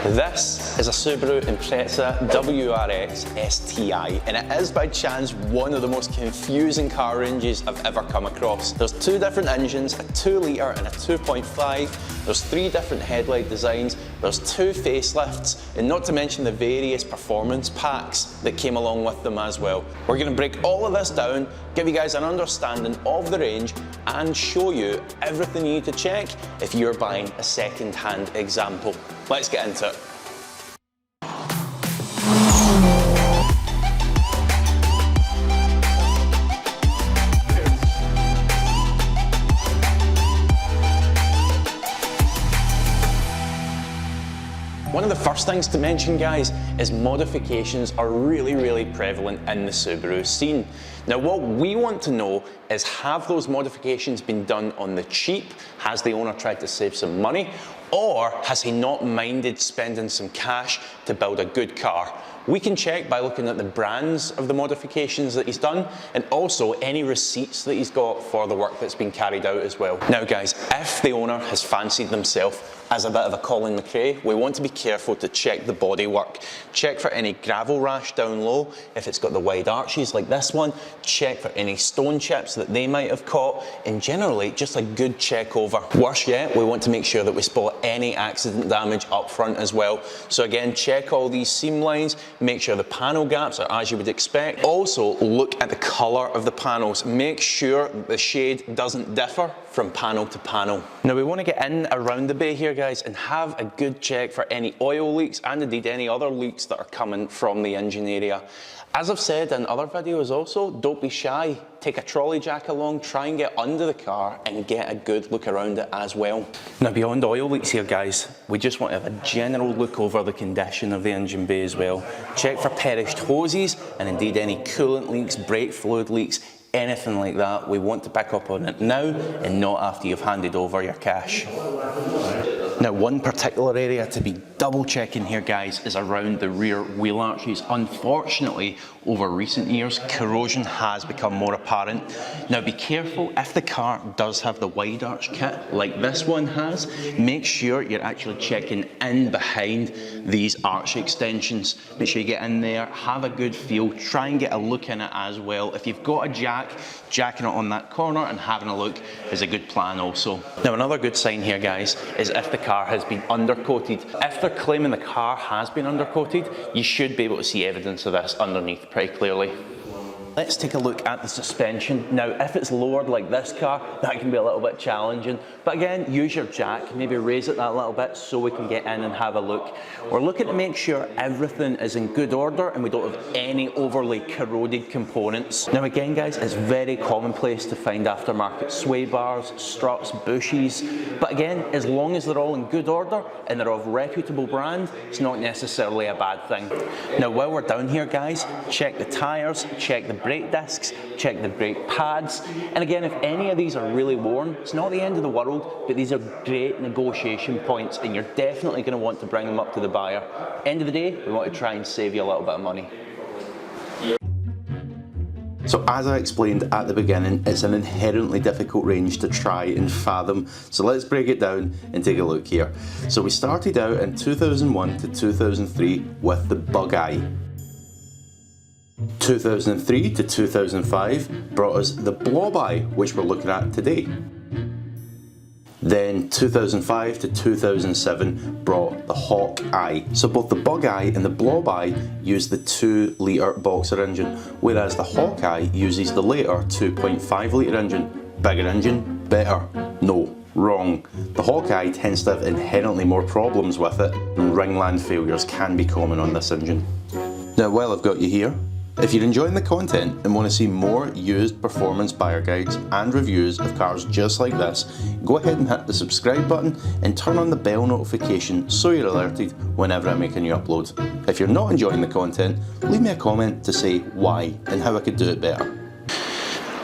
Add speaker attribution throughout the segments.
Speaker 1: This is a Subaru Impreza WRX STI, and it is by chance one of the most confusing car ranges I've ever come across. There's two different engines, a 2 litre and a 2.5. There's 3 different headlight designs, there's 2 facelifts, and not to mention the various performance packs that came along with them as well. We're going to break all of this down, give you guys an understanding of the range, and show you everything you need to check if you're buying a second-hand example. Let's get into it. One of the first things to mention, guys, is modifications are really prevalent in the Subaru scene. Now what we want to know is, have those modifications been done on the cheap? Has the owner tried to save some money? Or has he not minded spending some cash to build a good car? We can check by looking at the brands of the modifications that he's done, and also any receipts that he's got for the work that's been carried out as well. Now guys, if the owner has fancied themselves as a bit of a Colin McCrae, we want to be careful to check the bodywork. Check for any gravel rash down low. If it's got the wide arches like this one, check for any stone chips that they might have caught, and generally just a good check over. Worse yet, we want to make sure that we spot any accident damage up front as well. So again, check all these seam lines, make sure the panel gaps are as you would expect. Also look at the colour of the panels. Make sure the shade doesn't differ from panel to panel. Now we want to get in around the bay here, guys, and have a good check for any oil leaks and indeed any other leaks that are coming from the engine area. As I've said in other videos also, don't be shy. Take a trolley jack along, try and get under the car and get a good look around it as well. Now beyond oil leaks here, guys, we just want to have a general look over the condition of the engine bay as well. Check for perished hoses and indeed any coolant leaks, brake fluid leaks, anything like that. We want to pick up on it now and not after you've handed over your cash. Now one particular area to be double checking here, guys, is around the rear wheel arches. Unfortunately, over recent years, corrosion has become more apparent. Now be careful, if the car does have the wide arch kit like this one has, make sure you're actually checking in behind these arch extensions. Make sure you get in there, have a good feel, try and get a look in it as well. If you've got a jack, jacking it on that corner and having a look is a good plan also. Now another good sign here, guys, is if the car has been undercoated. If they're claiming the car has been undercoated, you should be able to see evidence of this underneath pretty clearly. Let's take a look at the suspension. Now, if it's lowered like this car, that can be a little bit challenging. But again, use your jack, maybe raise it that little bit so we can get in and have a look. We're looking to make sure everything is in good order and we don't have any overly corroded components. Now again, guys, it's very commonplace to find aftermarket sway bars, struts, bushes. But again, as long as they're all in good order and they're of reputable brand, it's not necessarily a bad thing. Now, while we're down here, guys, check the tires, check the brake discs, check the brake pads, and again, if any of these are really worn, it's not the end of the world, but these are great negotiation points and you're definitely going to want to bring them up to the buyer. End of the day, we want to try and save you a little bit of money. So as I explained at the beginning, it's an inherently difficult range to try and fathom. So let's break it down and take a look here. So we started out in 2001 to 2003 with the bug eye. 2003 to 2005 brought us the blob eye, which we're looking at today. Then 2005 to 2007 brought the hawk eye. So both the bug eye and the blob eye use the 2 litre boxer engine, whereas the hawk eye uses the later 2.5 litre engine. Bigger engine, better. No, wrong. The hawk eye tends to have inherently more problems with it, and ringland failures can be common on this engine. Now while I've got you here, if you're enjoying the content and want to see more used performance buyer guides and reviews of cars just like this, go ahead and hit the subscribe button and turn on the bell notification so you're alerted whenever I make a new upload. If you're not enjoying the content, leave me a comment to say why and how I could do it better.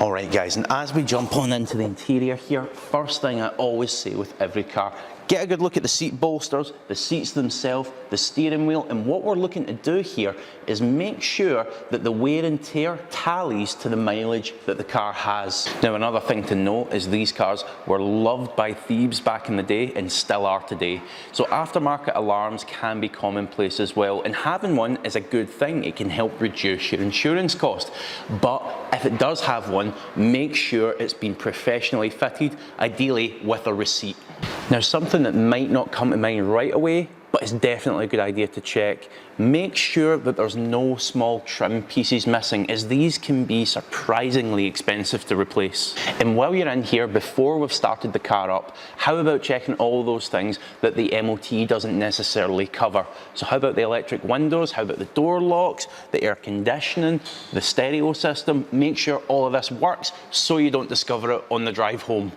Speaker 1: Alright guys, and as we jump on into the interior here, first thing I always say with every car, get a good look at the seat bolsters, the seats themselves, the steering wheel, and what we're looking to do here is make sure that the wear and tear tallies to the mileage that the car has. Now, another thing to note is these cars were loved by thieves back in the day and still are today. So aftermarket alarms can be commonplace as well, and having one is a good thing. It can help reduce your insurance cost. But if it does have one, make sure it's been professionally fitted, ideally with a receipt. Now, something that might not come to mind right away, but it's definitely a good idea to check. Make sure that there's no small trim pieces missing, as these can be surprisingly expensive to replace. And while you're in here, before we've started the car up, how about checking all those things that the MOT doesn't necessarily cover? So how about the electric windows? How about the door locks, the air conditioning, the stereo system? Make sure all of this works so you don't discover it on the drive home.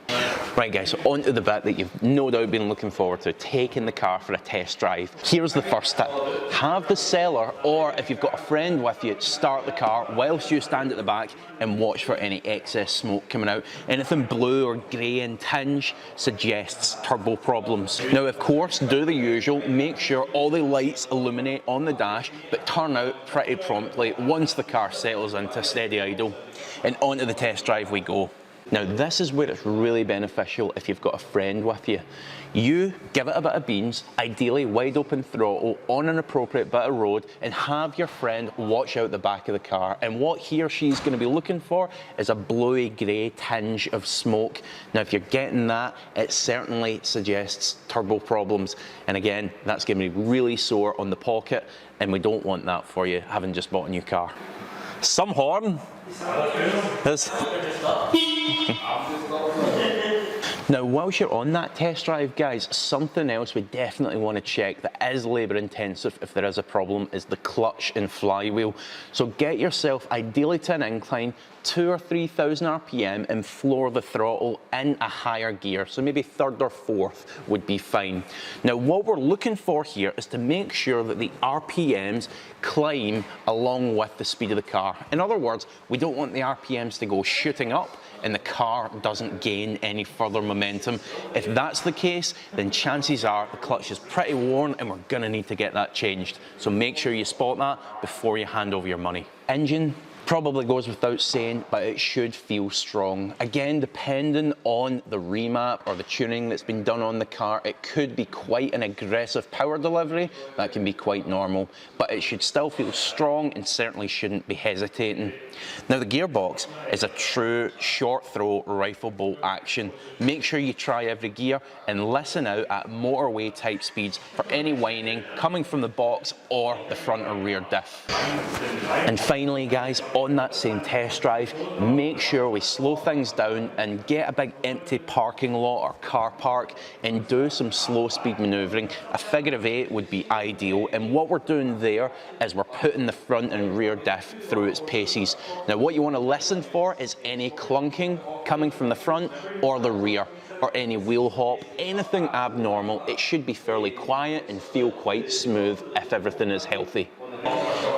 Speaker 1: Right guys, so on to the bit that you've no doubt been looking forward to, taking the car for a test drive. Here's the first tip. Have the seller, or if you've got a friend with you, start the car whilst you stand at the back and watch for any excess smoke coming out. Anything blue or grey in tinge suggests turbo problems. Now, of course, do the usual, make sure all the lights illuminate on the dash, but turn out pretty promptly once the car settles into steady idle. And onto the test drive we go. Now, this is where it's really beneficial if you've got a friend with you. You give it a bit of beans, ideally wide open throttle on an appropriate bit of road, and have your friend watch out the back of the car. And what he or she's going to be looking for is a bluey grey tinge of smoke. Now, if you're getting that, it certainly suggests turbo problems. And again, that's going to be really sore on the pocket, and we don't want that for you having just bought a new car. Some horn. Now, whilst you're on that test drive, guys, something else we definitely want to check that is labour intensive if there is a problem is the clutch and flywheel. So get yourself ideally to an incline, 2,000 or 3,000 RPM, and floor the throttle in a higher gear. So maybe third or fourth would be fine. Now, what we're looking for here is to make sure that the RPMs climb along with the speed of the car. In other words, we don't want the RPMs to go shooting up and the car doesn't gain any further momentum. If that's the case, then chances are the clutch is pretty worn and we're gonna need to get that changed. So make sure you spot that before you hand over your money. Engine probably goes without saying, but it should feel strong. Again, depending on the remap or the tuning that's been done on the car, it could be quite an aggressive power delivery. That can be quite normal, but it should still feel strong and certainly shouldn't be hesitating. Now, the gearbox is a true short throw rifle bolt action. Make sure you try every gear and listen out at motorway type speeds for any whining coming from the box or the front or rear diff. And finally, guys, on that same test drive, make sure we slow things down and get a big empty parking lot or car park and do some slow speed maneuvering. A figure of 8 would be ideal, and what we're doing there is we're putting the front and rear diff through its paces. Now, what you want to listen for is any clunking coming from the front or the rear, or any wheel hop, anything abnormal. It should be fairly quiet and feel quite smooth if everything is healthy.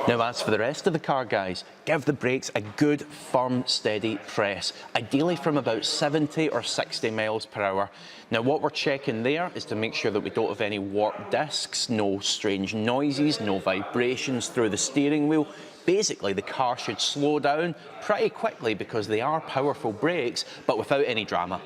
Speaker 1: Now, as for the rest of the car, guys, give the brakes a good, firm, steady press, ideally from about 70 or 60 miles per hour. Now, what we're checking there is to make sure that we don't have any warped discs, no strange noises, no vibrations through the steering wheel. Basically, the car should slow down pretty quickly because they are powerful brakes, but without any drama.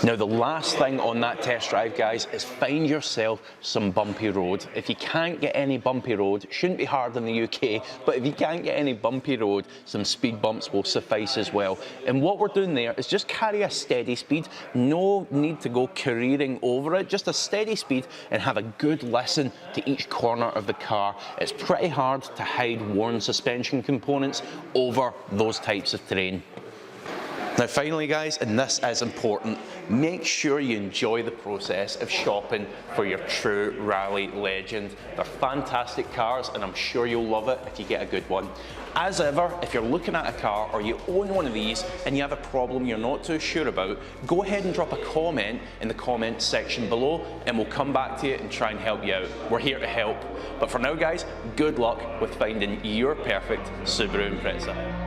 Speaker 1: Now, the last thing on that test drive, guys, is find yourself some bumpy road. If you can't get any bumpy road, shouldn't be hard in the UK, but if you can't get any bumpy road, some speed bumps will suffice as well. And what we're doing there is just carry a steady speed, no need to go careering over it, just a steady speed, and have a good listen to each corner of the car. It's pretty hard to hide worn suspension components over those types of terrain. Now, finally, guys, and this is important, make sure you enjoy the process of shopping for your true rally legend. They're fantastic cars, and I'm sure you'll love it if you get a good one. As ever, if you're looking at a car or you own one of these and you have a problem you're not too sure about, go ahead and drop a comment in the comment section below and we'll come back to you and try and help you out. We're here to help. But for now, guys, good luck with finding your perfect Subaru Impreza.